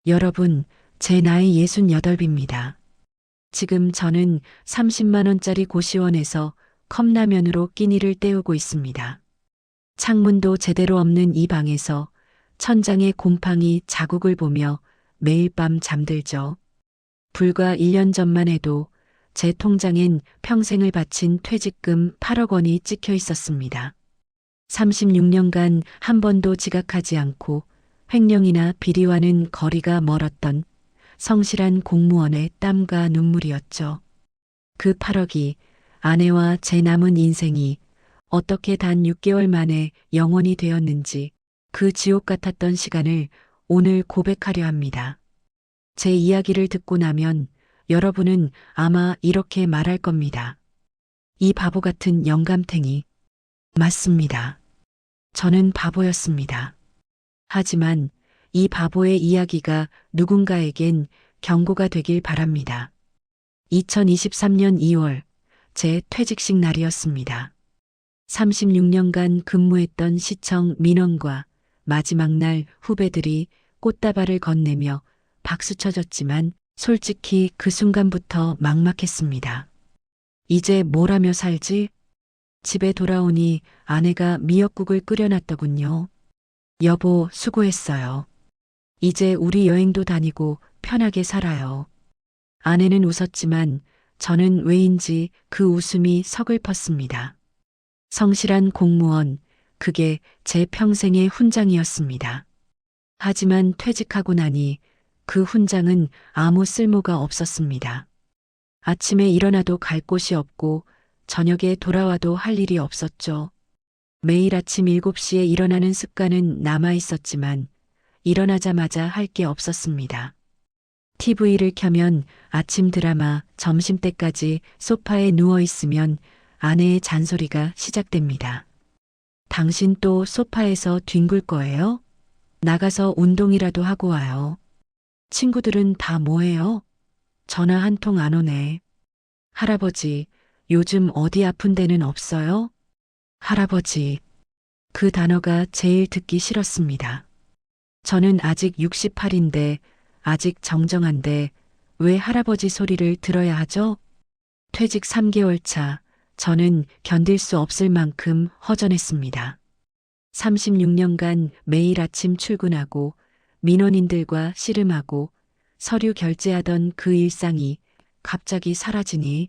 여러분, 제 나이 68입니다. 지금 저는 30만 원짜리 고시원에서 컵라면으로 끼니를 때우고 있습니다. 창문도 제대로 없는 이 방에서 천장에 곰팡이 자국을 보며 매일 밤 잠들죠. 불과 1년 전만 해도 제 통장엔 평생을 바친 퇴직금 8억 원이 찍혀 있었습니다. 36년간 한 번도 지각하지 않고 횡령이나 비리와는 거리가 멀었던 성실한 공무원의 땀과 눈물이었죠. 그 8억이 아내와 제 남은 인생이 어떻게 단 6개월 만에 영원이 되었는지 그 지옥 같았던 시간을 오늘 고백하려 합니다. 제 이야기를 듣고 나면 여러분은 아마 이렇게 말할 겁니다. 이 바보 같은 영감탱이. 맞습니다. 저는 바보였습니다. 하지만 이 바보의 이야기가 누군가에겐 경고가 되길 바랍니다. 2023년 2월 제 퇴직식 날이었습니다. 36년간 근무했던 시청 민원과 마지막 날 후배들이 꽃다발을 건네며 박수 쳐줬지만 솔직히 그 순간부터 막막했습니다. 이제 뭘 하며 살지? 집에 돌아오니 아내가 미역국을 끓여놨더군요. 여보, 수고했어요. 이제 우리 여행도 다니고 편하게 살아요. 아내는 웃었지만 저는 왜인지 그 웃음이 서글펐습니다. 성실한 공무원, 그게 제 평생의 훈장이었습니다. 하지만 퇴직하고 나니 그 훈장은 아무 쓸모가 없었습니다. 아침에 일어나도 갈 곳이 없고 저녁에 돌아와도 할 일이 없었죠. 매일 아침 7시에 일어나는 습관은 남아 있었지만 일어나자마자 할 게 없었습니다. TV를 켜면 아침 드라마, 점심때까지 소파에 누워 있으면 아내의 잔소리가 시작됩니다. 당신 또 소파에서 뒹굴 거예요? 나가서 운동이라도 하고 와요. 친구들은 다 뭐해요? 전화 한 통 안 오네. 할아버지, 요즘 어디 아픈 데는 없어요? 할아버지. 그 단어가 제일 듣기 싫었습니다. 저는 아직 68인데, 아직 정정한데, 왜 할아버지 소리를 들어야 하죠? 퇴직 3개월 차, 저는 견딜 수 없을 만큼 허전했습니다. 36년간 매일 아침 출근하고, 민원인들과 씨름하고, 서류 결제하던 그 일상이 갑자기 사라지니,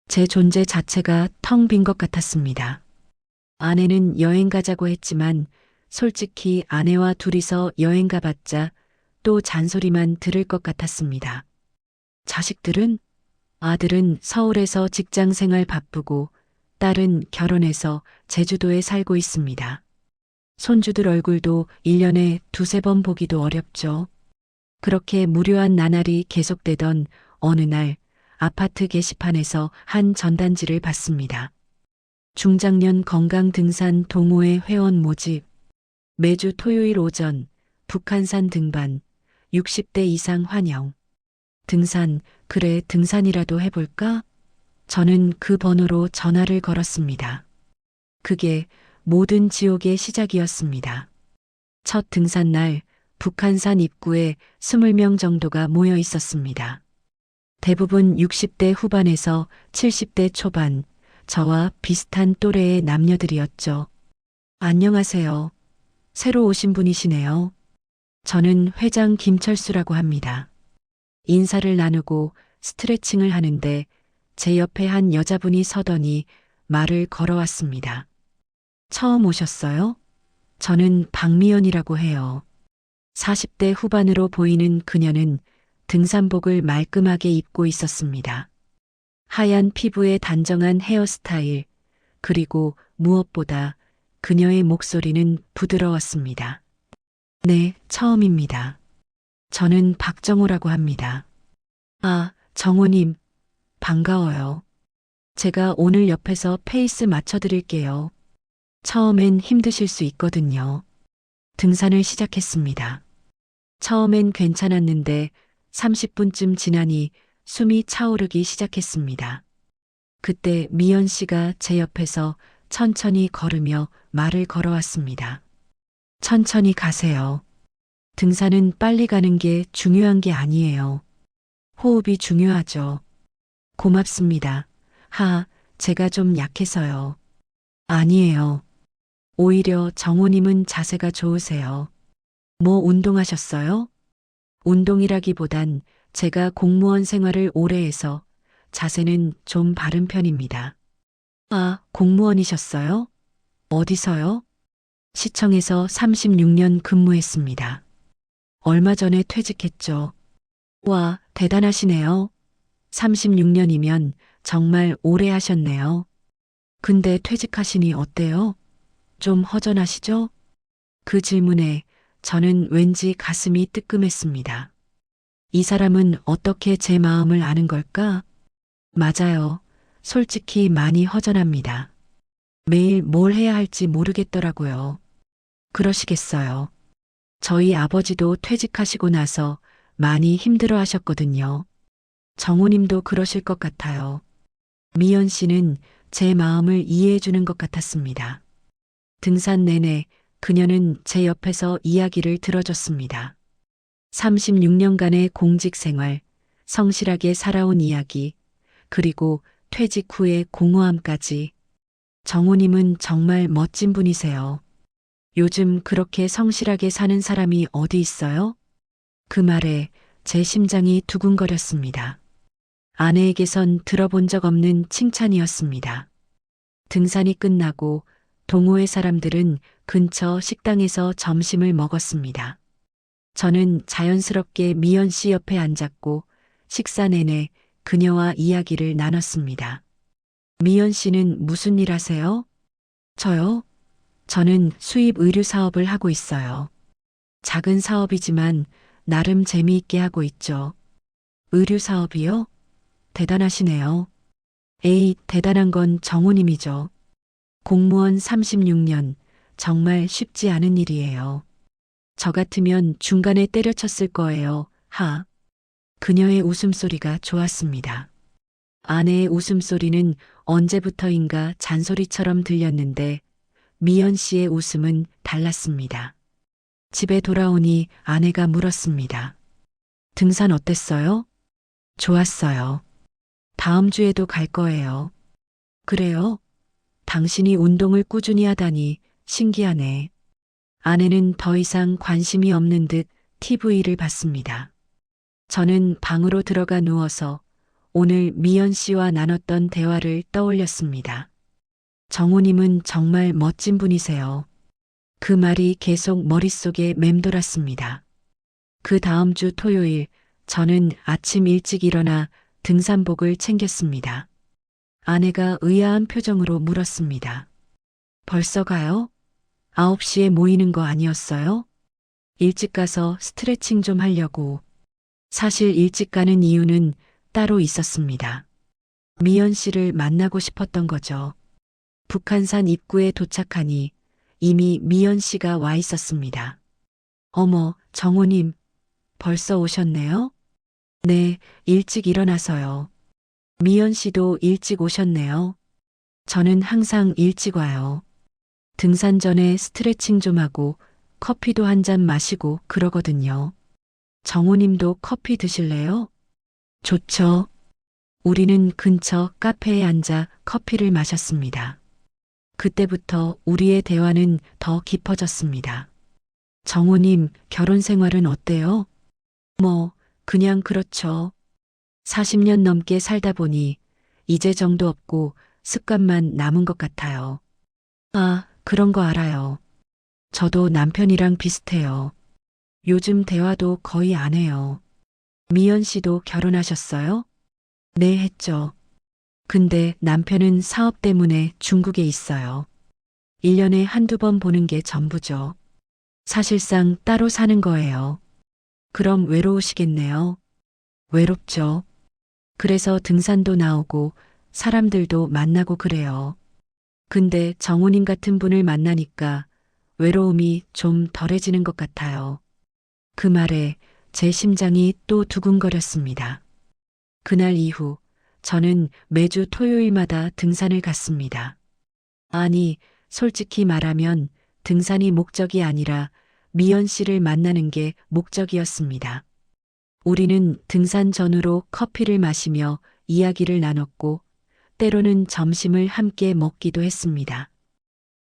제 존재 자체가 텅 빈 것 같았습니다. 아내는 여행 가자고 했지만 솔직히 아내와 둘이서 여행 가봤자 또 잔소리만 들을 것 같았습니다. 자식들은? 아들은 서울에서 직장 생활 바쁘고 딸은 결혼해서 제주도에 살고 있습니다. 손주들 얼굴도 1년에 두세 번 보기도 어렵죠. 그렇게 무료한 나날이 계속되던 어느 날 아파트 게시판에서 한 전단지를 봤습니다. 중장년 건강 등산 동호회 회원 모집. 매주 토요일 오전 북한산 등반. 60대 이상 환영. 등산, 그래 등산이라도 해볼까? 저는 그 번호로 전화를 걸었습니다. 그게 모든 지옥의 시작이었습니다. 첫 등산날 북한산 입구에 20명 정도가 모여 있었습니다. 대부분 60대 후반에서 70대 초반, 저와 비슷한 또래의 남녀들이었죠. 안녕하세요. 새로 오신 분이시네요. 저는 회장 김철수라고 합니다. 인사를 나누고 스트레칭을 하는데 제 옆에 한 여자분이 서더니 말을 걸어왔습니다. 처음 오셨어요? 저는 박미연이라고 해요. 40대 후반으로 보이는 그녀는 등산복을 말끔하게 입고 있었습니다. 하얀 피부에 단정한 헤어스타일, 그리고 무엇보다 그녀의 목소리는 부드러웠습니다. 네, 처음입니다. 저는 박정호라고 합니다. 아, 정호님, 반가워요. 제가 오늘 옆에서 페이스 맞춰드릴게요. 처음엔 힘드실 수 있거든요. 등산을 시작했습니다. 처음엔 괜찮았는데 30분쯤 지나니 숨이 차오르기 시작했습니다. 그때 미연 씨가 제 옆에서 천천히 걸으며 말을 걸어왔습니다. 천천히 가세요. 등산은 빨리 가는 게 중요한 게 아니에요. 호흡이 중요하죠. 고맙습니다. 제가 좀 약해서요. 아니에요. 오히려 정호님은 자세가 좋으세요. 뭐 운동하셨어요? 운동이라기보단 제가 공무원 생활을 오래 해서 자세는 좀 바른 편입니다. 공무원이셨어요? 어디서요? 시청에서 36년 근무했습니다. 얼마 전에 퇴직했죠. 와, 대단하시네요. 36년이면 정말 오래 하셨네요. 근데 퇴직하시니 어때요? 좀 허전하시죠? 그 질문에 저는 왠지 가슴이 뜨끔했습니다. 이 사람은 어떻게 제 마음을 아는 걸까? 맞아요. 솔직히 많이 허전합니다. 매일 뭘 해야 할지 모르겠더라고요. 그러시겠어요. 저희 아버지도 퇴직하시고 나서 많이 힘들어 하셨거든요. 정우님도 그러실 것 같아요. 미연 씨는 제 마음을 이해해 주는 것 같았습니다. 등산 내내 그녀는 제 옆에서 이야기를 들어줬습니다. 36년간의 공직 생활, 성실하게 살아온 이야기, 그리고 퇴직 후의 공허함까지. 정우님은 정말 멋진 분이세요. 요즘 그렇게 성실하게 사는 사람이 어디 있어요? 그 말에 제 심장이 두근거렸습니다. 아내에게선 들어본 적 없는 칭찬이었습니다. 등산이 끝나고 동호회 사람들은 근처 식당에서 점심을 먹었습니다. 저는 자연스럽게 미연 씨 옆에 앉았고 식사 내내 그녀와 이야기를 나눴습니다. 미연 씨는 무슨 일 하세요? 저요? 저는 수입 의류 사업을 하고 있어요. 작은 사업이지만 나름 재미있게 하고 있죠. 의류 사업이요? 대단하시네요. 대단한 건 정우님이죠. 공무원 36년, 정말 쉽지 않은 일이에요. 저 같으면 중간에 때려쳤을 거예요. 그녀의 웃음소리가 좋았습니다. 아내의 웃음소리는 언제부터인가 잔소리처럼 들렸는데 미연 씨의 웃음은 달랐습니다. 집에 돌아오니 아내가 물었습니다. 등산 어땠어요? 좋았어요. 다음 주에도 갈 거예요. 그래요? 당신이 운동을 꾸준히 하다니 신기하네. 아내는 더 이상 관심이 없는 듯 TV를 봤습니다. 저는 방으로 들어가 누워서 오늘 미연 씨와 나눴던 대화를 떠올렸습니다. 정우님은 정말 멋진 분이세요. 그 말이 계속 머릿속에 맴돌았습니다. 그 다음 주 토요일, 저는 아침 일찍 일어나 등산복을 챙겼습니다. 아내가 의아한 표정으로 물었습니다. 벌써 가요? 9시에 모이는 거 아니었어요? 일찍 가서 스트레칭 좀 하려고. 사실 일찍 가는 이유는 따로 있었습니다. 미연 씨를 만나고 싶었던 거죠. 북한산 입구에 도착하니 이미 미연 씨가 와 있었습니다. 어머, 정우님, 벌써 오셨네요? 네, 일찍 일어나서요. 미연 씨도 일찍 오셨네요. 저는 항상 일찍 와요. 등산 전에 스트레칭 좀 하고 커피도 한 잔 마시고 그러거든요. 정우님도 커피 드실래요? 좋죠. 우리는 근처 카페에 앉아 커피를 마셨습니다. 그때부터 우리의 대화는 더 깊어졌습니다. 정우님, 결혼 생활은 어때요? 그냥 그렇죠. 40년 넘게 살다 보니 이제 정도 없고 습관만 남은 것 같아요. 그런 거 알아요. 저도 남편이랑 비슷해요. 요즘 대화도 거의 안 해요. 미연 씨도 결혼하셨어요? 네, 했죠. 근데 남편은 사업 때문에 중국에 있어요. 1년에 한두 번 보는 게 전부죠. 사실상 따로 사는 거예요. 그럼 외로우시겠네요. 외롭죠. 그래서 등산도 나오고 사람들도 만나고 그래요. 근데 정우님 같은 분을 만나니까 외로움이 좀 덜해지는 것 같아요. 그 말에 제 심장이 또 두근거렸습니다. 그날 이후 저는 매주 토요일마다 등산을 갔습니다. 솔직히 말하면 등산이 목적이 아니라 미연 씨를 만나는 게 목적이었습니다. 우리는 등산 전후로 커피를 마시며 이야기를 나눴고 때로는 점심을 함께 먹기도 했습니다.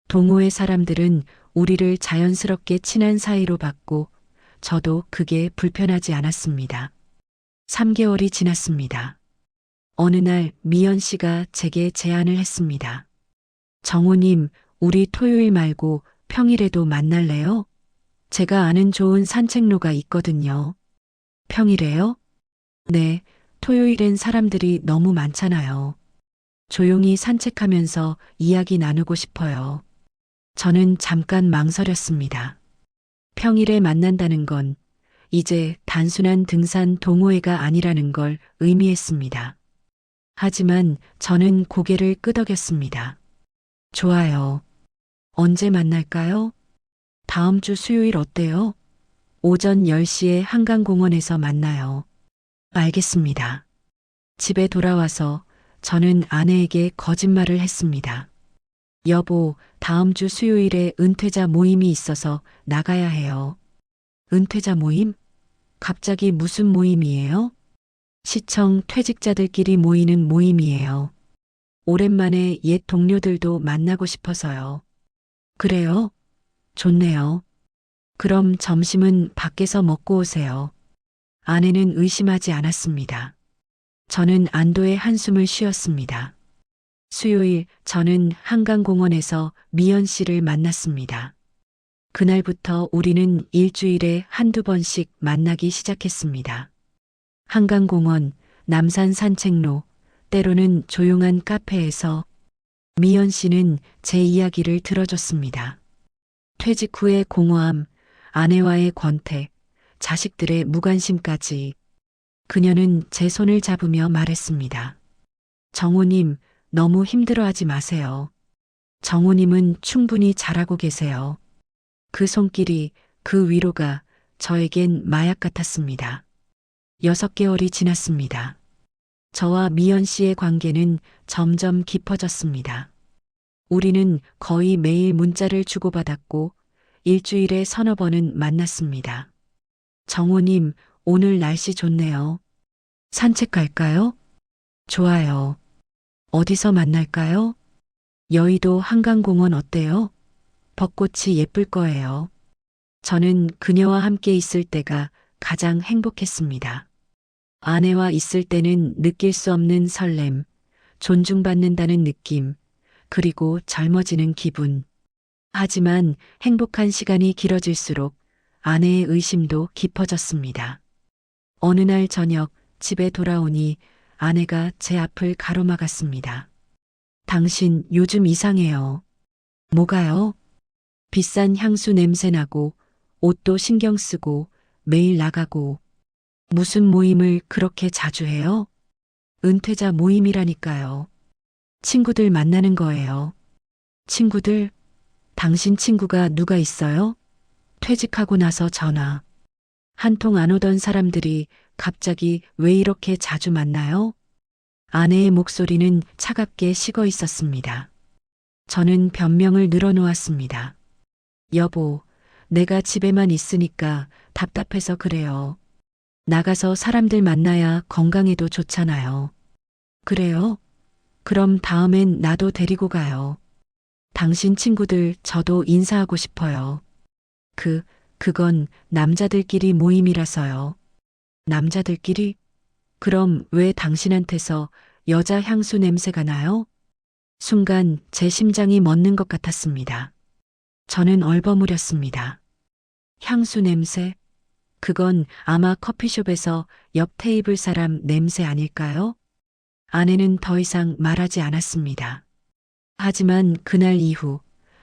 동호회 사람들은 우리를 자연스럽게 친한 사이로 봤고 저도 그게 불편하지 않았습니다. 3개월이 지났습니다. 어느 날 미연 씨가 제게 제안을 했습니다. 정호님, 우리 토요일 말고 평일에도 만날래요? 제가 아는 좋은 산책로가 있거든요. 평일에요? 네, 토요일엔 사람들이 너무 많잖아요. 조용히 산책하면서 이야기 나누고 싶어요. 저는 잠깐 망설였습니다. 평일에 만난다는 건 이제 단순한 등산 동호회가 아니라는 걸 의미했습니다. 하지만 저는 고개를 끄덕였습니다. 좋아요. 언제 만날까요? 다음 주 수요일 어때요? 오전 10시에 한강공원에서 만나요. 알겠습니다. 집에 돌아와서 저는 아내에게 거짓말을 했습니다. 여보, 다음 주 수요일에 은퇴자 모임이 있어서 나가야 해요. 은퇴자 모임? 갑자기 무슨 모임이에요? 시청 퇴직자들끼리 모이는 모임이에요. 오랜만에 옛 동료들도 만나고 싶어서요. 그래요? 좋네요. 그럼 점심은 밖에서 먹고 오세요. 아내는 의심하지 않았습니다. 저는 안도의 한숨을 쉬었습니다. 수요일 저는 한강공원에서 미연 씨를 만났습니다. 그날부터 우리는 일주일에 한두 번씩 만나기 시작했습니다. 한강공원, 남산 산책로, 때로는 조용한 카페에서 미연 씨는 제 이야기를 들어줬습니다. 퇴직 후의 공허함, 아내와의 권태, 자식들의 무관심까지 그녀는 제 손을 잡으며 말했습니다. 정호님, 너무 힘들어하지 마세요. 정호님은 충분히 잘하고 계세요. 그 손길이, 그 위로가 저에겐 마약 같았습니다. 6개월이 지났습니다. 저와 미연 씨의 관계는 점점 깊어졌습니다. 우리는 거의 매일 문자를 주고받았고 일주일에 서너 번은 만났습니다. 정호님, 오늘 날씨 좋네요. 산책 갈까요? 좋아요. 어디서 만날까요? 여의도 한강공원 어때요? 벚꽃이 예쁠 거예요. 저는 그녀와 함께 있을 때가 가장 행복했습니다. 아내와 있을 때는 느낄 수 없는 설렘, 존중받는다는 느낌, 그리고 젊어지는 기분. 하지만 행복한 시간이 길어질수록 아내의 의심도 깊어졌습니다. 어느 날 저녁 집에 돌아오니 아내가 제 앞을 가로막았습니다. 당신 요즘 이상해요. 뭐가요? 비싼 향수 냄새 나고 옷도 신경 쓰고 매일 나가고 무슨 모임을 그렇게 자주 해요? 은퇴자 모임이라니까요. 친구들 만나는 거예요. 친구들? 당신 친구가 누가 있어요? 퇴직하고 나서 전화. 한 통 안 오던 사람들이 갑자기 왜 이렇게 자주 만나요? 아내의 목소리는 차갑게 식어 있었습니다. 저는 변명을 늘어놓았습니다. 여보, 내가 집에만 있으니까 답답해서 그래요. 나가서 사람들 만나야 건강에도 좋잖아요. 그래요? 그럼 다음엔 나도 데리고 가요. 당신 친구들 저도 인사하고 싶어요. 그건 남자들끼리 모임이라서요. 남자들끼리? 그럼 왜 당신한테서 여자 향수 냄새가 나요? 순간 제 심장이 멎는 것 같았습니다. 저는 얼버무렸습니다. 향수 냄새? 그건 아마 커피숍에서 옆 테이블 사람 냄새 아닐까요? 아내는 더 이상 말하지 않았습니다. 하지만 그날 이후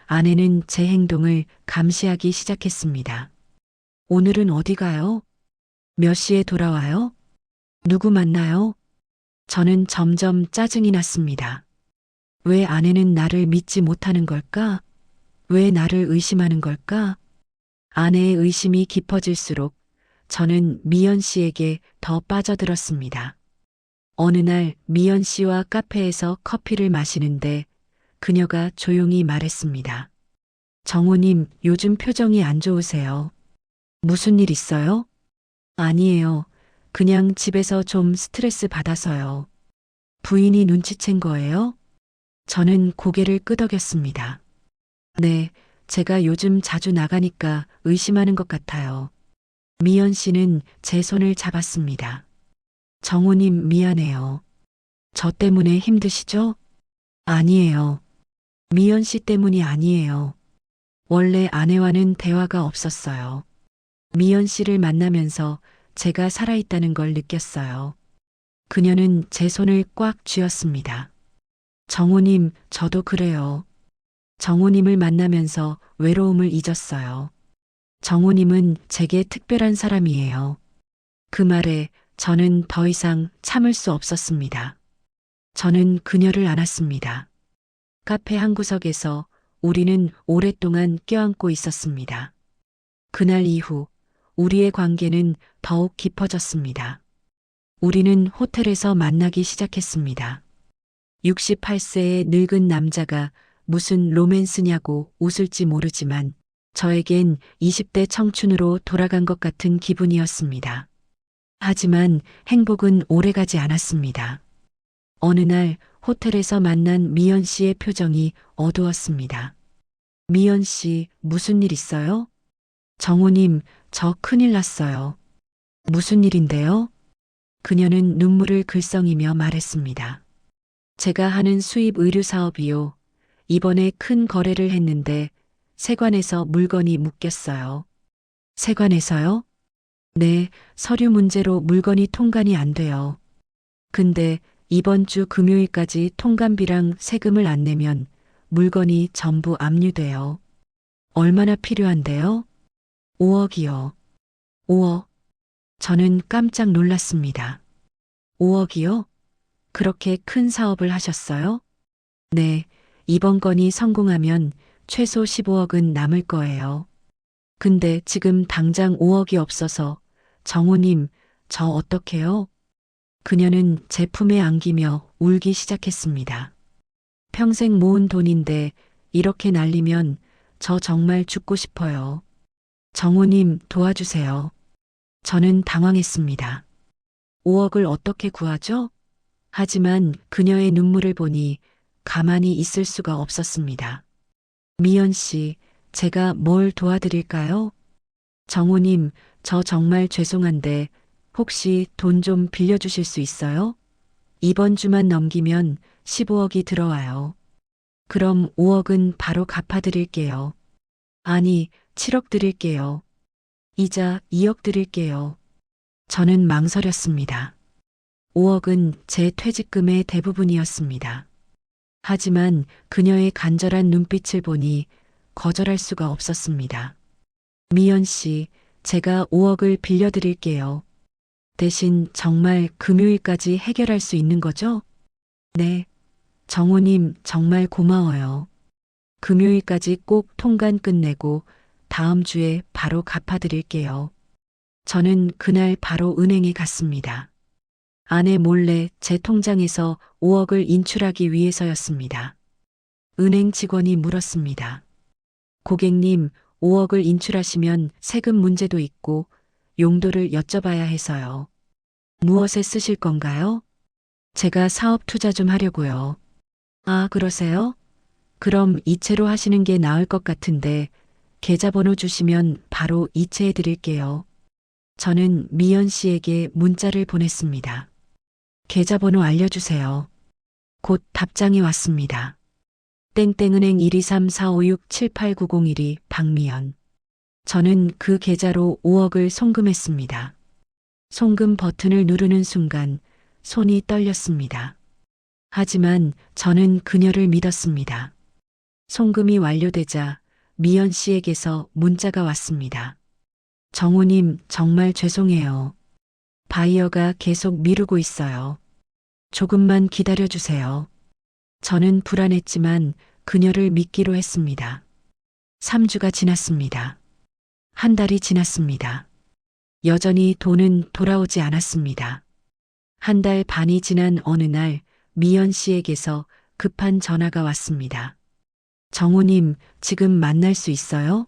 아내는 제 행동을 감시하기 시작했습니다. 오늘은 어디 가요? 몇 시에 돌아와요? 누구 만나요? 저는 점점 짜증이 났습니다. 왜 아내는 나를 믿지 못하는 걸까? 왜 나를 의심하는 걸까? 아내의 의심이 깊어질수록 저는 미연 씨에게 더 빠져들었습니다. 어느 날 미연 씨와 카페에서 커피를 마시는데 그녀가 조용히 말했습니다. 정호님, 요즘 표정이 안 좋으세요. 무슨 일 있어요? 아니에요. 그냥 집에서 좀 스트레스 받아서요. 부인이 눈치챈 거예요? 저는 고개를 끄덕였습니다. 네, 제가 요즘 자주 나가니까 의심하는 것 같아요. 미연 씨는 제 손을 잡았습니다. 정우님 미안해요. 저 때문에 힘드시죠? 아니에요. 미연 씨 때문이 아니에요. 원래 아내와는 대화가 없었어요. 미연 씨를 만나면서 제가 살아있다는 걸 느꼈어요. 그녀는 제 손을 꽉 쥐었습니다. 정우님, 저도 그래요. 정우님을 만나면서 외로움을 잊었어요. 정우님은 제게 특별한 사람이에요. 그 말에 저는 더 이상 참을 수 없었습니다. 저는 그녀를 안았습니다. 카페 한 구석에서 우리는 오랫동안 껴안고 있었습니다. 그날 이후 우리의 관계는 더욱 깊어졌습니다. 우리는 호텔에서 만나기 시작했습니다. 68세의 늙은 남자가 무슨 로맨스냐고 웃을지 모르지만 저에겐 20대 청춘으로 돌아간 것 같은 기분이었습니다. 하지만 행복은 오래가지 않았습니다. 어느 날 호텔에서 만난 미연 씨의 표정이 어두웠습니다. 미연 씨, 무슨 일 있어요? 정우님, 저 큰일 났어요. 무슨 일인데요? 그녀는 눈물을 글썽이며 말했습니다. 제가 하는 수입 의류 사업이요. 이번에 큰 거래를 했는데 세관에서 물건이 묶였어요. 세관에서요? 네, 서류 문제로 물건이 통관이 안 돼요. 근데 이번 주 금요일까지 통관비랑 세금을 안 내면 물건이 전부 압류돼요. 얼마나 필요한데요? 5억이요. 5억. 저는 깜짝 놀랐습니다. 5억이요? 그렇게 큰 사업을 하셨어요? 네, 이번 건이 성공하면 최소 15억은 남을 거예요. 근데 지금 당장 5억이 없어서 정우님, 저 어떡해요? 그녀는 제 품에 안기며 울기 시작했습니다. 평생 모은 돈인데 이렇게 날리면 저 정말 죽고 싶어요. 정우님 도와주세요. 저는 당황했습니다. 5억을 어떻게 구하죠? 하지만 그녀의 눈물을 보니 가만히 있을 수가 없었습니다. 미연 씨, 제가 뭘 도와드릴까요? 정우님, 저 정말 죄송한데 혹시 돈 좀 빌려주실 수 있어요? 이번 주만 넘기면 15억이 들어와요. 그럼 5억은 바로 갚아드릴게요. 아니, 7억 드릴게요. 이자 2억 드릴게요. 저는 망설였습니다. 5억은 제 퇴직금의 대부분이었습니다. 하지만 그녀의 간절한 눈빛을 보니 거절할 수가 없었습니다. 미연 씨, 제가 5억을 빌려드릴게요. 대신 정말 금요일까지 해결할 수 있는 거죠? 네. 정우님, 정말 고마워요. 금요일까지 꼭 통관 끝내고 다음 주에 바로 갚아드릴게요. 저는 그날 바로 은행에 갔습니다. 아내 몰래 제 통장에서 5억을 인출하기 위해서였습니다. 은행 직원이 물었습니다. 고객님, 5억을 인출하시면 세금 문제도 있고 용도를 여쭤봐야 해서요. 무엇에 쓰실 건가요? 제가 사업 투자 좀 하려고요. 아, 그러세요? 그럼 이체로 하시는 게 나을 것 같은데 계좌번호 주시면 바로 이체해 드릴게요. 저는 미연 씨에게 문자를 보냈습니다. 계좌번호 알려주세요. 곧 답장이 왔습니다. 땡땡은행 12345678901이 박미연. 저는 그 계좌로 5억을 송금했습니다. 송금 버튼을 누르는 순간 손이 떨렸습니다. 하지만 저는 그녀를 믿었습니다. 송금이 완료되자 미연 씨에게서 문자가 왔습니다. 정우님, 정말 죄송해요. 바이어가 계속 미루고 있어요. 조금만 기다려주세요. 저는 불안했지만 그녀를 믿기로 했습니다. 3주가 지났습니다. 한 달이 지났습니다. 여전히 돈은 돌아오지 않았습니다. 한 달 반이 지난 어느 날 미연 씨에게서 급한 전화가 왔습니다. 정우님, 지금 만날 수 있어요?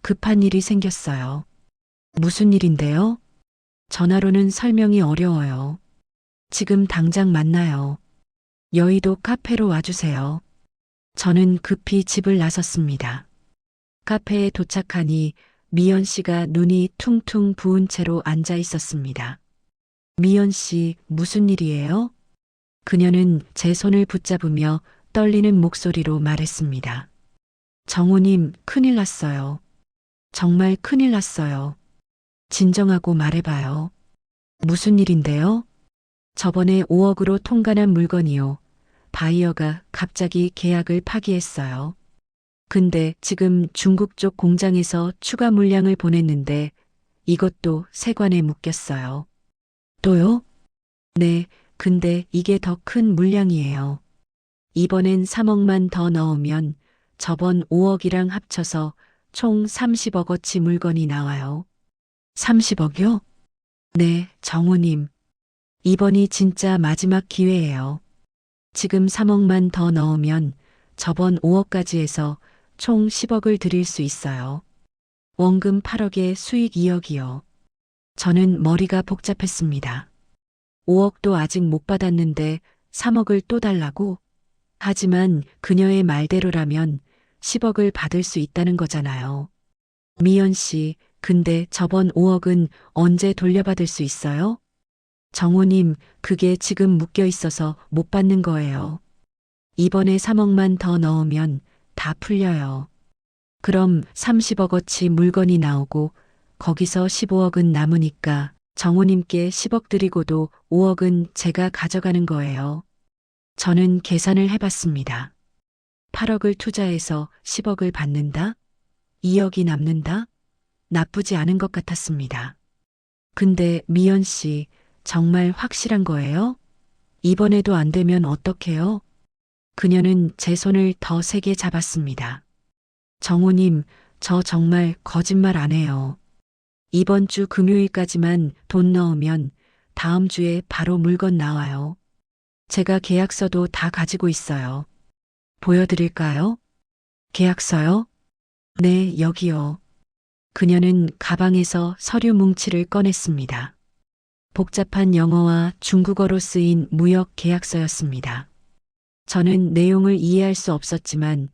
급한 일이 생겼어요. 무슨 일인데요? 전화로는 설명이 어려워요. 지금 당장 만나요. 여의도 카페로 와주세요. 저는 급히 집을 나섰습니다. 카페에 도착하니 미연 씨가 눈이 퉁퉁 부은 채로 앉아 있었습니다. 미연 씨, 무슨 일이에요? 그녀는 제 손을 붙잡으며 떨리는 목소리로 말했습니다. 정우님, 큰일 났어요. 정말 큰일 났어요. 진정하고 말해봐요. 무슨 일인데요? 저번에 5억으로 통관한 물건이요. 바이어가 갑자기 계약을 파기했어요. 근데 지금 중국 쪽 공장에서 추가 물량을 보냈는데 이것도 세관에 묶였어요. 또요? 네, 근데 이게 더 큰 물량이에요. 이번엔 3억만 더 넣으면 저번 5억이랑 합쳐서 총 30억어치 물건이 나와요. 30억이요? 네, 정우님. 이번이 진짜 마지막 기회예요. 지금 3억만 더 넣으면 저번 5억까지 해서 총 10억을 드릴 수 있어요. 원금 8억에 수익 2억이요. 저는 머리가 복잡했습니다. 5억도 아직 못 받았는데 3억을 또 달라고? 하지만 그녀의 말대로라면 10억을 받을 수 있다는 거잖아요. 미연 씨, 근데 저번 5억은 언제 돌려받을 수 있어요? 정우님, 그게 지금 묶여 있어서 못 받는 거예요. 이번에 3억만 더 넣으면 다 풀려요. 그럼 30억어치 물건이 나오고 거기서 15억은 남으니까 정우님께 10억 드리고도 5억은 제가 가져가는 거예요. 저는 계산을 해봤습니다. 8억을 투자해서 10억을 받는다? 2억이 남는다? 나쁘지 않은 것 같았습니다. 근데 미연 씨, 정말 확실한 거예요? 이번에도 안 되면 어떡해요? 그녀는 제 손을 더 세게 잡았습니다. 정우님, 저 정말 거짓말 안 해요. 이번 주 금요일까지만 돈 넣으면 다음 주에 바로 물건 나와요. 제가 계약서도 다 가지고 있어요. 보여드릴까요? 계약서요? 네, 여기요. 그녀는 가방에서 서류 뭉치를 꺼냈습니다. 복잡한 영어와 중국어로 쓰인 무역 계약서였습니다. 저는 내용을 이해할 수 없었지만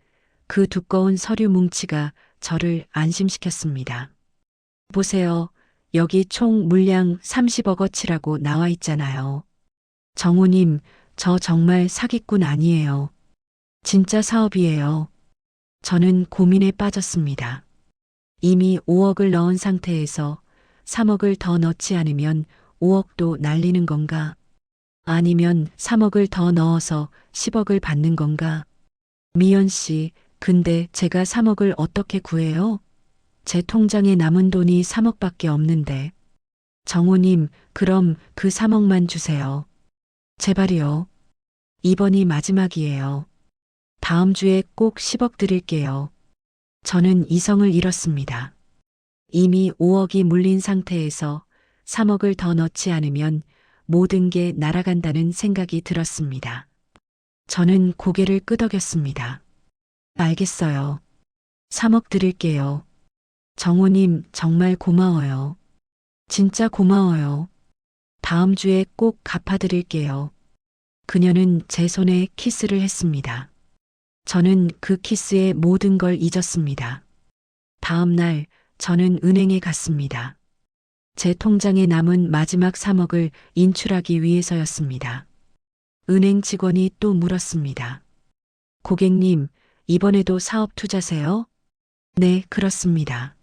그 두꺼운 서류 뭉치가 저를 안심시켰습니다. 보세요. 여기 총 물량 30억어치라고 나와 있잖아요. 정우님, 저 정말 사기꾼 아니에요. 진짜 사업이에요. 저는 고민에 빠졌습니다. 이미 5억을 넣은 상태에서 3억을 더 넣지 않으면 5억도 날리는 건가? 아니면 3억을 더 넣어서 10억을 받는 건가? 미연 씨, 근데 제가 3억을 어떻게 구해요? 제 통장에 남은 돈이 3억밖에 없는데. 정우님, 그럼 그 3억만 주세요. 제발이요. 이번이 마지막이에요. 다음 주에 꼭 10억 드릴게요. 저는 이성을 잃었습니다. 이미 5억이 물린 상태에서 3억을 더 넣지 않으면 모든 게 날아간다는 생각이 들었습니다. 저는 고개를 끄덕였습니다. 알겠어요. 3억 드릴게요. 정우님, 정말 고마워요. 진짜 고마워요. 다음 주에 꼭 갚아드릴게요. 그녀는 제 손에 키스를 했습니다. 저는 그 키스의 모든 걸 잊었습니다. 다음 날 저는 은행에 갔습니다. 제 통장에 남은 마지막 3억을 인출하기 위해서였습니다. 은행 직원이 또 물었습니다. 고객님, 이번에도 사업 투자세요? 네, 그렇습니다.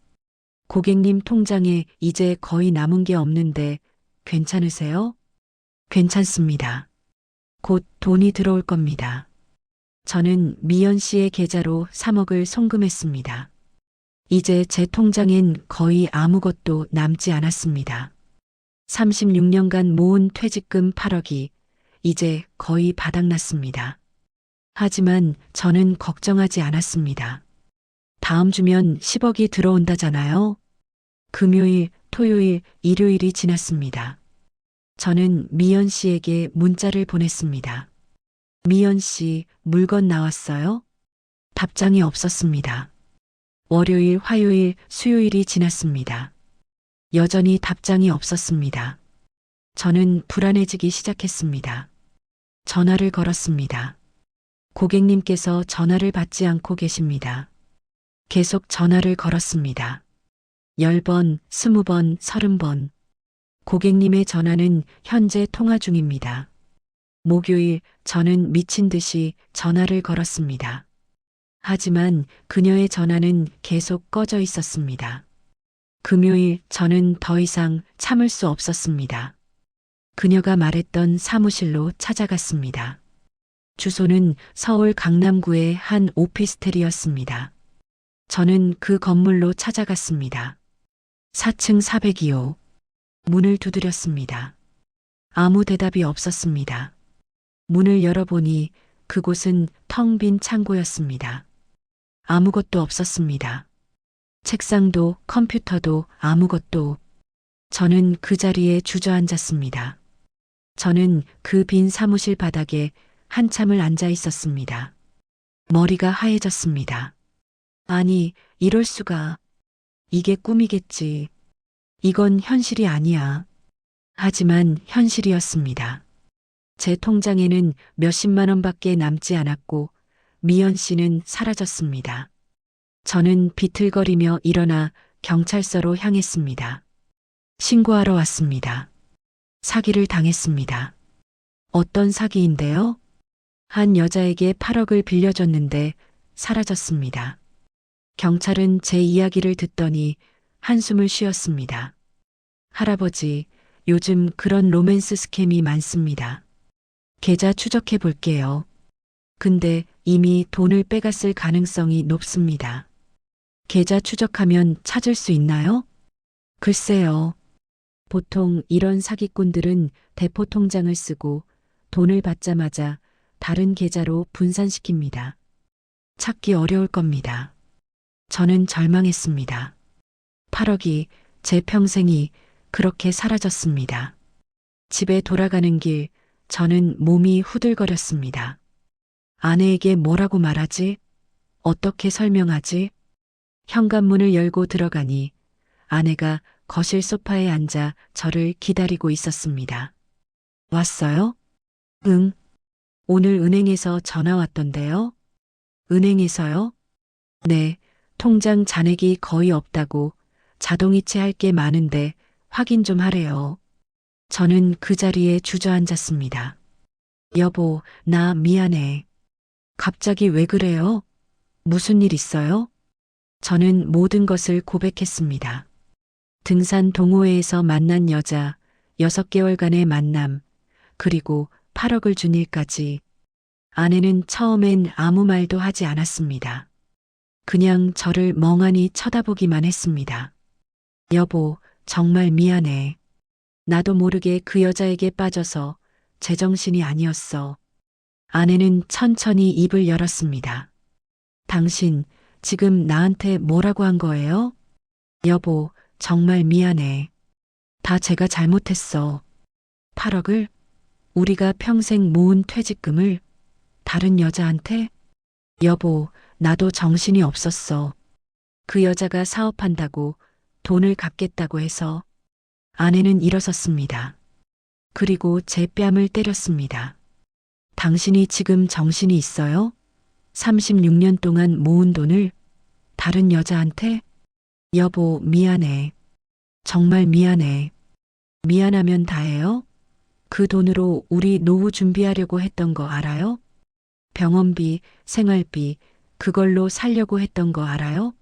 고객님 통장에 이제 거의 남은 게 없는데 괜찮으세요? 괜찮습니다. 곧 돈이 들어올 겁니다. 저는 미연 씨의 계좌로 3억을 송금했습니다. 이제 제 통장엔 거의 아무것도 남지 않았습니다. 36년간 모은 퇴직금 8억이 이제 거의 바닥났습니다. 하지만 저는 걱정하지 않았습니다. 다음 주면 10억이 들어온다잖아요. 금요일, 토요일, 일요일이 지났습니다. 저는 미연 씨에게 문자를 보냈습니다. 미연 씨, 물건 나왔어요? 답장이 없었습니다. 월요일, 화요일, 수요일이 지났습니다. 여전히 답장이 없었습니다. 저는 불안해지기 시작했습니다. 전화를 걸었습니다. 고객님께서 전화를 받지 않고 계십니다. 계속 전화를 걸었습니다. 10번, 20번, 30번. 고객님의 전화는 현재 통화 중입니다. 목요일 저는 미친 듯이 전화를 걸었습니다. 하지만 그녀의 전화는 계속 꺼져 있었습니다. 금요일 저는 더 이상 참을 수 없었습니다. 그녀가 말했던 사무실로 찾아갔습니다. 주소는 서울 강남구의 한 오피스텔이었습니다. 저는 그 건물로 찾아갔습니다. 4층 402호. 문을 두드렸습니다. 아무 대답이 없었습니다. 문을 열어보니 그곳은 텅 빈 창고였습니다. 아무것도 없었습니다. 책상도 컴퓨터도 아무것도. 저는 그 자리에 주저앉았습니다. 저는 그 빈 사무실 바닥에 한참을 앉아 있었습니다. 머리가 하얘졌습니다. 아니, 이럴 수가. 이게 꿈이겠지. 이건 현실이 아니야. 하지만 현실이었습니다. 제 통장에는 몇십만 원밖에 남지 않았고 미연 씨는 사라졌습니다. 저는 비틀거리며 일어나 경찰서로 향했습니다. 신고하러 왔습니다. 사기를 당했습니다. 어떤 사기인데요? 한 여자에게 8억을 빌려줬는데 사라졌습니다. 경찰은 제 이야기를 듣더니 한숨을 쉬었습니다. 할아버지, 요즘 그런 로맨스 스캠이 많습니다. 계좌 추적해 볼게요. 근데 이미 돈을 빼갔을 가능성이 높습니다. 계좌 추적하면 찾을 수 있나요? 글쎄요. 보통 이런 사기꾼들은 대포 통장을 쓰고 돈을 받자마자 다른 계좌로 분산시킵니다. 찾기 어려울 겁니다. 저는 절망했습니다. 8억이 제 평생이 그렇게 사라졌습니다. 집에 돌아가는 길 저는 몸이 후들거렸습니다. 아내에게 뭐라고 말하지? 어떻게 설명하지? 현관문을 열고 들어가니 아내가 거실 소파에 앉아 저를 기다리고 있었습니다. 왔어요? 응. 오늘 은행에서 전화 왔던데요? 은행에서요? 네, 통장 잔액이 거의 없다고 자동이체 할 게 많은데 확인 좀 하래요. 저는 그 자리에 주저앉았습니다. 여보, 나 미안해. 갑자기 왜 그래요? 무슨 일 있어요? 저는 모든 것을 고백했습니다. 등산 동호회에서 만난 여자, 6개월간의 만남, 그리고 8억을 준 일까지. 아내는 처음엔 아무 말도 하지 않았습니다. 그냥 저를 멍하니 쳐다보기만 했습니다. 여보, 정말 미안해. 나도 모르게 그 여자에게 빠져서 제정신이 아니었어. 아내는 천천히 입을 열었습니다. 당신 지금 나한테 뭐라고 한 거예요? 여보, 정말 미안해. 다 제가 잘못했어. 8억을? 우리가 평생 모은 퇴직금을 다른 여자한테? 여보, 나도 정신이 없었어. 그 여자가 사업한다고 돈을 갚겠다고 해서. 아내는 일어섰습니다. 그리고 제 뺨을 때렸습니다. 당신이 지금 정신이 있어요? 36년 동안 모은 돈을 다른 여자한테? 여보, 미안해. 정말 미안해. 미안하면 다해요? 그 돈으로 우리 노후 준비하려고 했던 거 알아요? 병원비, 생활비, 그걸로 살려고 했던 거 알아요?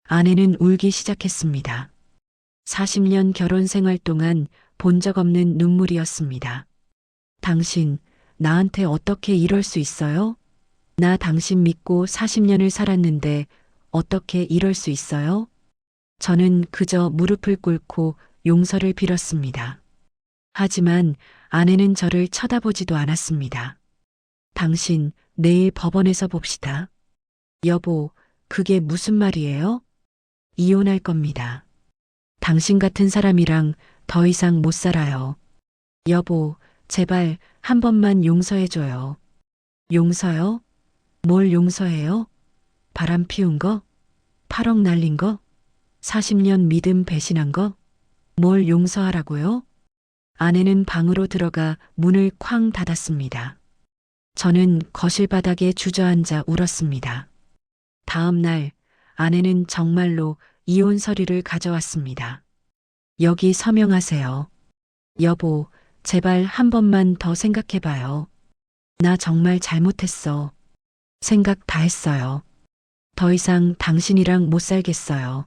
아내는 울기 시작했습니다. 40년 결혼 생활 동안 본 적 없는 눈물이었습니다. 당신, 나한테 어떻게 이럴 수 있어요? 나 당신 믿고 40년을 살았는데 어떻게 이럴 수 있어요? 저는 그저 무릎을 꿇고 용서를 빌었습니다. 하지만 아내는 저를 쳐다보지도 않았습니다. 당신, 내일 법원에서 봅시다. 여보, 그게 무슨 말이에요? 이혼할 겁니다. 당신 같은 사람이랑 더 이상 못 살아요. 여보, 제발 한 번만 용서해줘요. 용서요? 뭘 용서해요? 바람 피운 거? 8억 날린 거? 40년 믿음 배신한 거? 뭘 용서하라고요? 아내는 방으로 들어가 문을 쾅 닫았습니다. 저는 거실 바닥에 주저앉아 울었습니다. 다음 날 아내는 정말로 이혼 서류를 가져왔습니다. 여기 서명하세요. 여보, 제발 한 번만 더 생각해봐요. 나 정말 잘못했어. 생각 다 했어요. 더 이상 당신이랑 못 살겠어요.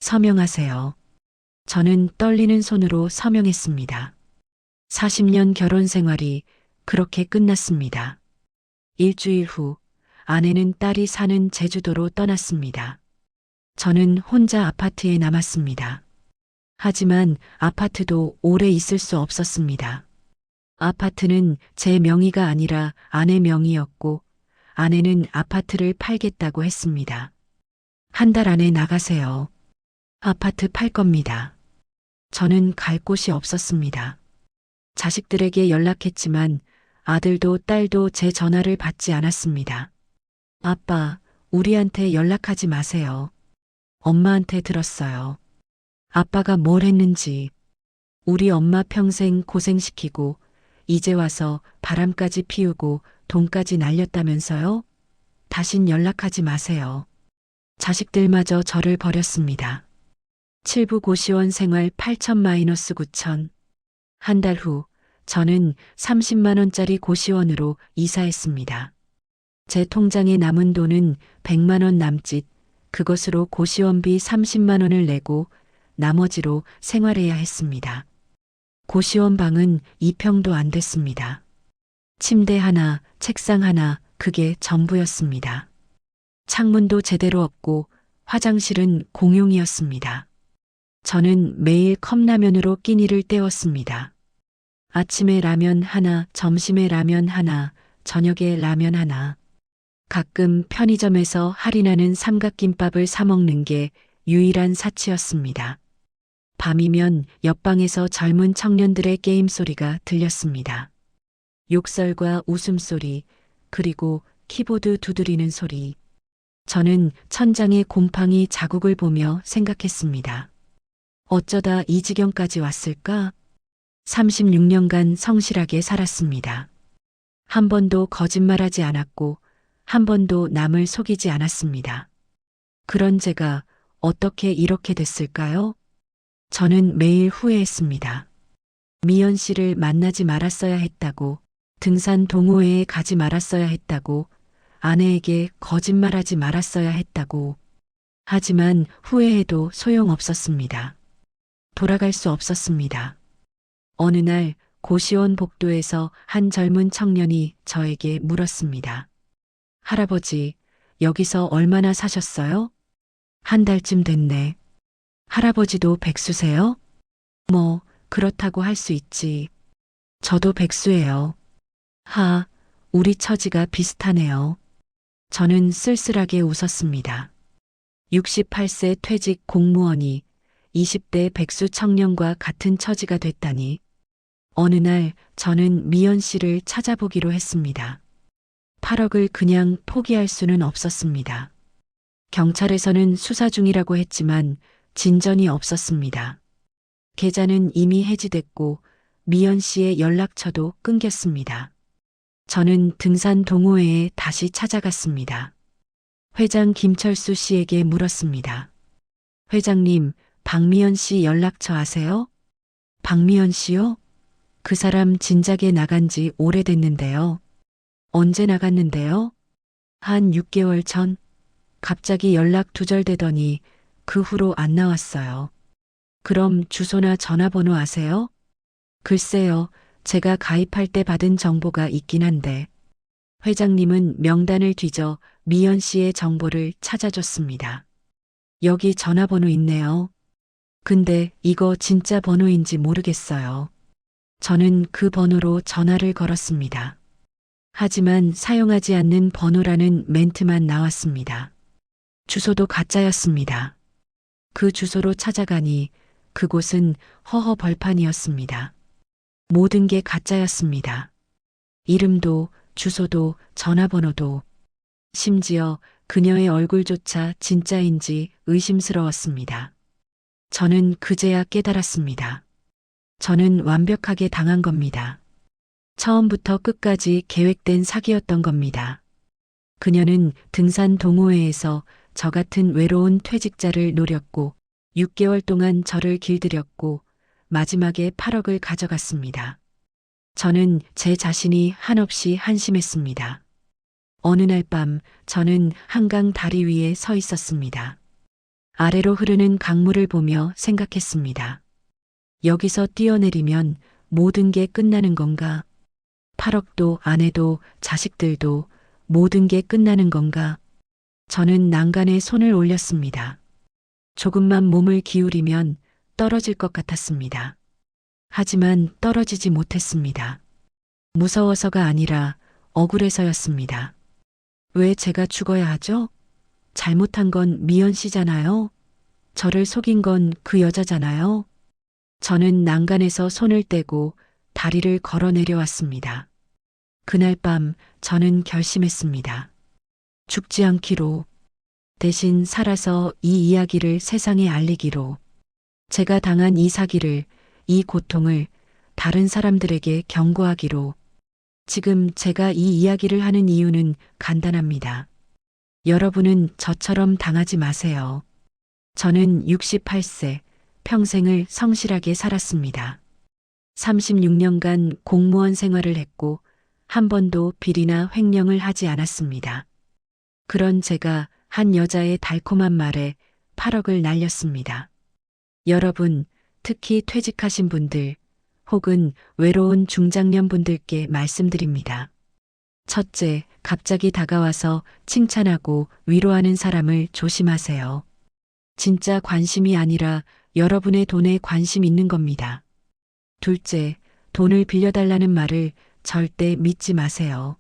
서명하세요. 저는 떨리는 손으로 서명했습니다. 40년 결혼 생활이 그렇게 끝났습니다. 일주일 후 아내는 딸이 사는 제주도로 떠났습니다. 저는 혼자 아파트에 남았습니다. 하지만 아파트도 오래 있을 수 없었습니다. 아파트는 제 명의가 아니라 아내 명의였고 아내는 아파트를 팔겠다고 했습니다. 한 달 안에 나가세요. 아파트 팔 겁니다. 저는 갈 곳이 없었습니다. 자식들에게 연락했지만 아들도 딸도 제 전화를 받지 않았습니다. 아빠, 우리한테 연락하지 마세요. 엄마한테 들었어요. 아빠가 뭘 했는지. 우리 엄마 평생 고생시키고 이제 와서 바람까지 피우고 돈까지 날렸다면서요? 다신 연락하지 마세요. 자식들마저 저를 버렸습니다. 7부 고시원 생활 8,000-9,000. 한 달 후 저는 30만 원짜리 고시원으로 이사했습니다. 제 통장에 남은 돈은 100만 원 남짓, 그것으로 고시원비 30만 원을 내고 나머지로 생활해야 했습니다. 고시원 방은 2평도 안 됐습니다. 침대 하나, 책상 하나, 그게 전부였습니다. 창문도 제대로 없고 화장실은 공용이었습니다. 저는 매일 컵라면으로 끼니를 때웠습니다. 아침에 라면 하나, 점심에 라면 하나, 저녁에 라면 하나. 가끔 편의점에서 할인하는 삼각김밥을 사 먹는 게 유일한 사치였습니다. 밤이면 옆방에서 젊은 청년들의 게임 소리가 들렸습니다. 욕설과 웃음소리, 그리고 키보드 두드리는 소리. 저는 천장에 곰팡이 자국을 보며 생각했습니다. 어쩌다 이 지경까지 왔을까? 36년간 성실하게 살았습니다. 한 번도 거짓말하지 않았고 한 번도 남을 속이지 않았습니다. 그런 제가 어떻게 이렇게 됐을까요? 저는 매일 후회했습니다. 미연 씨를 만나지 말았어야 했다고, 등산 동호회에 가지 말았어야 했다고, 아내에게 거짓말하지 말았어야 했다고. 하지만 후회해도 소용없었습니다. 돌아갈 수 없었습니다. 어느 날 고시원 복도에서 한 젊은 청년이 저에게 물었습니다. 할아버지, 여기서 얼마나 사셨어요? 한 달쯤 됐네. 할아버지도 백수세요? 뭐, 그렇다고 할 수 있지. 저도 백수예요. 하, 우리 처지가 비슷하네요. 저는 쓸쓸하게 웃었습니다. 68세 퇴직 공무원이 20대 백수 청년과 같은 처지가 됐다니. 어느 날 저는 미연 씨를 찾아보기로 했습니다. 8억을 그냥 포기할 수는 없었습니다. 경찰에서는 수사 중이라고 했지만 진전이 없었습니다. 계좌는 이미 해지됐고 미연 씨의 연락처도 끊겼습니다. 저는 등산 동호회에 다시 찾아갔습니다. 회장 김철수 씨에게 물었습니다. 회장님, 박미연 씨 연락처 아세요? 박미연 씨요? 그 사람 진작에 나간 지 오래됐는데요. 언제 나갔는데요? 한 6개월 전. 갑자기 연락 두절되더니 그 후로 안 나왔어요. 그럼 주소나 전화번호 아세요? 글쎄요, 제가 가입할 때 받은 정보가 있긴 한데. 회장님은 명단을 뒤져 미연 씨의 정보를 찾아줬습니다. 여기 전화번호 있네요. 근데 이거 진짜 번호인지 모르겠어요. 저는 그 번호로 전화를 걸었습니다. 하지만 사용하지 않는 번호라는 멘트만 나왔습니다. 주소도 가짜였습니다. 그 주소로 찾아가니 그곳은 허허 벌판이었습니다. 모든 게 가짜였습니다. 이름도 주소도 전화번호도, 심지어 그녀의 얼굴조차 진짜인지 의심스러웠습니다. 저는 그제야 깨달았습니다. 저는 완벽하게 당한 겁니다. 처음부터 끝까지 계획된 사기였던 겁니다. 그녀는 등산 동호회에서 저 같은 외로운 퇴직자를 노렸고 6개월 동안 저를 길들였고 마지막에 8억을 가져갔습니다. 저는 제 자신이 한없이 한심했습니다. 어느 날 밤 저는 한강 다리 위에 서 있었습니다. 아래로 흐르는 강물을 보며 생각했습니다. 여기서 뛰어내리면 모든 게 끝나는 건가? 8억도 아내도 자식들도 모든 게 끝나는 건가? 저는 난간에 손을 올렸습니다. 조금만 몸을 기울이면 떨어질 것 같았습니다. 하지만 떨어지지 못했습니다. 무서워서가 아니라 억울해서였습니다. 왜 제가 죽어야 하죠? 잘못한 건 미연 씨잖아요. 저를 속인 건 그 여자잖아요. 저는 난간에서 손을 떼고 다리를 걸어 내려왔습니다. 그날 밤 저는 결심했습니다. 죽지 않기로, 대신 살아서 이 이야기를 세상에 알리기로, 제가 당한 이 사기를, 이 고통을 다른 사람들에게 경고하기로. 지금 제가 이 이야기를 하는 이유는 간단합니다. 여러분은 저처럼 당하지 마세요. 저는 68세, 평생을 성실하게 살았습니다. 36년간 공무원 생활을 했고 한 번도 비리나 횡령을 하지 않았습니다. 그런 제가 한 여자의 달콤한 말에 8억을 날렸습니다. 여러분, 특히 퇴직하신 분들 혹은 외로운 중장년 분들께 말씀드립니다. 첫째, 갑자기 다가와서 칭찬하고 위로하는 사람을 조심하세요. 진짜 관심이 아니라 여러분의 돈에 관심 있는 겁니다. 둘째, 돈을 빌려달라는 말을 절대 믿지 마세요.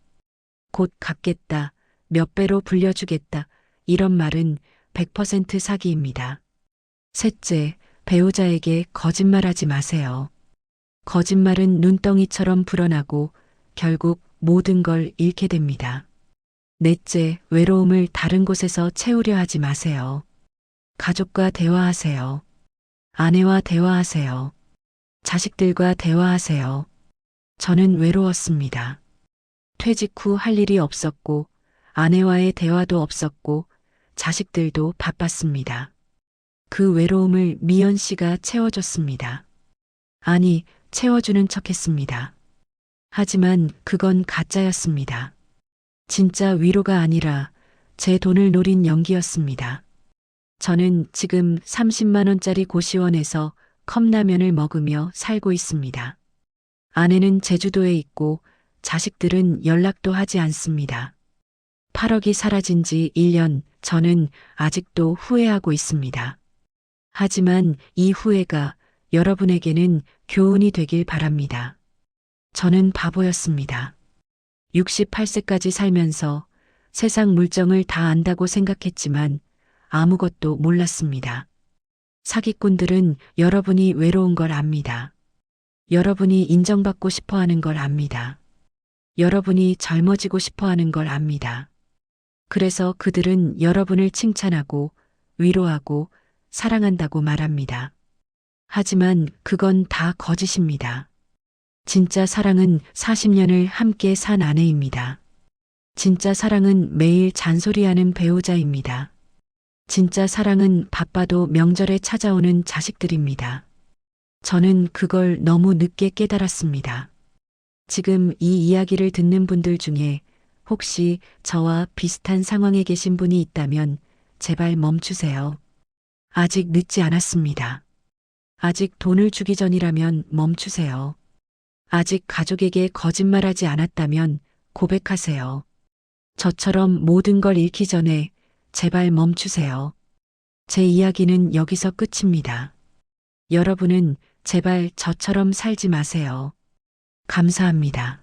곧 갚겠다, 몇 배로 불려주겠다, 이런 말은 100% 사기입니다. 셋째, 배우자에게 거짓말하지 마세요. 거짓말은 눈덩이처럼 불어나고 결국 모든 걸 잃게 됩니다. 넷째, 외로움을 다른 곳에서 채우려 하지 마세요. 가족과 대화하세요. 아내와 대화하세요. 자식들과 대화하세요. 저는 외로웠습니다. 퇴직 후 할 일이 없었고 아내와의 대화도 없었고 자식들도 바빴습니다. 그 외로움을 미연 씨가 채워줬습니다. 아니, 채워주는 척했습니다. 하지만 그건 가짜였습니다. 진짜 위로가 아니라 제 돈을 노린 연기였습니다. 저는 지금 30만 원짜리 고시원에서 컵라면을 먹으며 살고 있습니다. 아내는 제주도에 있고 자식들은 연락도 하지 않습니다. 8억이 사라진 지 1년, 저는 아직도 후회하고 있습니다. 하지만 이 후회가 여러분에게는 교훈이 되길 바랍니다. 저는 바보였습니다. 68세까지 살면서 세상 물정을 다 안다고 생각했지만 아무것도 몰랐습니다. 사기꾼들은 여러분이 외로운 걸 압니다. 여러분이 인정받고 싶어 하는 걸 압니다. 여러분이 젊어지고 싶어 하는 걸 압니다. 그래서 그들은 여러분을 칭찬하고 위로하고 사랑한다고 말합니다. 하지만 그건 다 거짓입니다. 진짜 사랑은 40년을 함께 산 아내입니다. 진짜 사랑은 매일 잔소리하는 배우자입니다. 진짜 사랑은 바빠도 명절에 찾아오는 자식들입니다. 저는 그걸 너무 늦게 깨달았습니다. 지금 이 이야기를 듣는 분들 중에 혹시 저와 비슷한 상황에 계신 분이 있다면 제발 멈추세요. 아직 늦지 않았습니다. 아직 돈을 주기 전이라면 멈추세요. 아직 가족에게 거짓말하지 않았다면 고백하세요. 저처럼 모든 걸 잃기 전에 제발 멈추세요. 제 이야기는 여기서 끝입니다. 여러분은 제발 저처럼 살지 마세요. 감사합니다.